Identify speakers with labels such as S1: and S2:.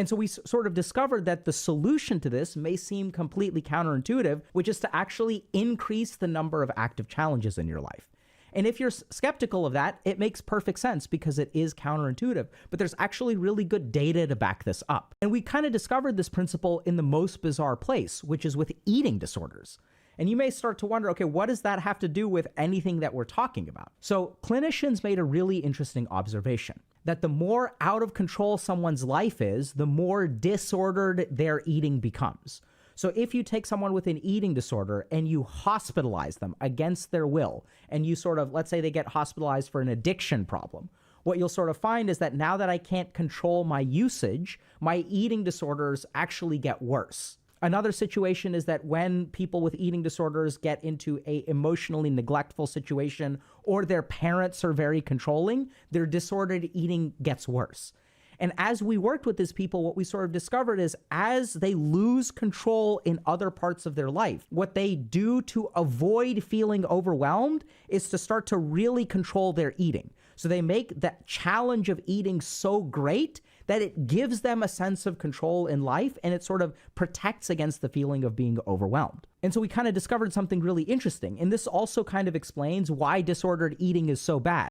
S1: And so we sort of discovered that the solution to this may seem completely counterintuitive, which is to actually increase the number of active challenges in your life. And if you're skeptical of that, it makes perfect sense because it is counterintuitive, but there's actually really good data to back this up. And we kind of discovered this principle in the most bizarre place, which is with eating disorders. And you may start to wonder, okay, what does that have to do with anything that we're talking about? So clinicians made a really interesting observation that the more out of control someone's life is, the more disordered their eating becomes. So if you take someone with an eating disorder and you hospitalize them against their will, and you sort of, let's say they get hospitalized for an addiction problem, what you'll sort of find is that now that I can't control my usage, my eating disorders actually get worse. Another situation is that when people with eating disorders get into a emotionally neglectful situation or their parents are very controlling, their disordered eating gets worse. And as we worked with these people, what we sort of discovered is as they lose control in other parts of their life, what they do to avoid feeling overwhelmed is to start to really control their eating. So they make that challenge of eating so great that it gives them a sense of control in life, and it sort of protects against the feeling of being overwhelmed. And so we kind of discovered something really interesting. And this also kind of explains why disordered eating is so bad.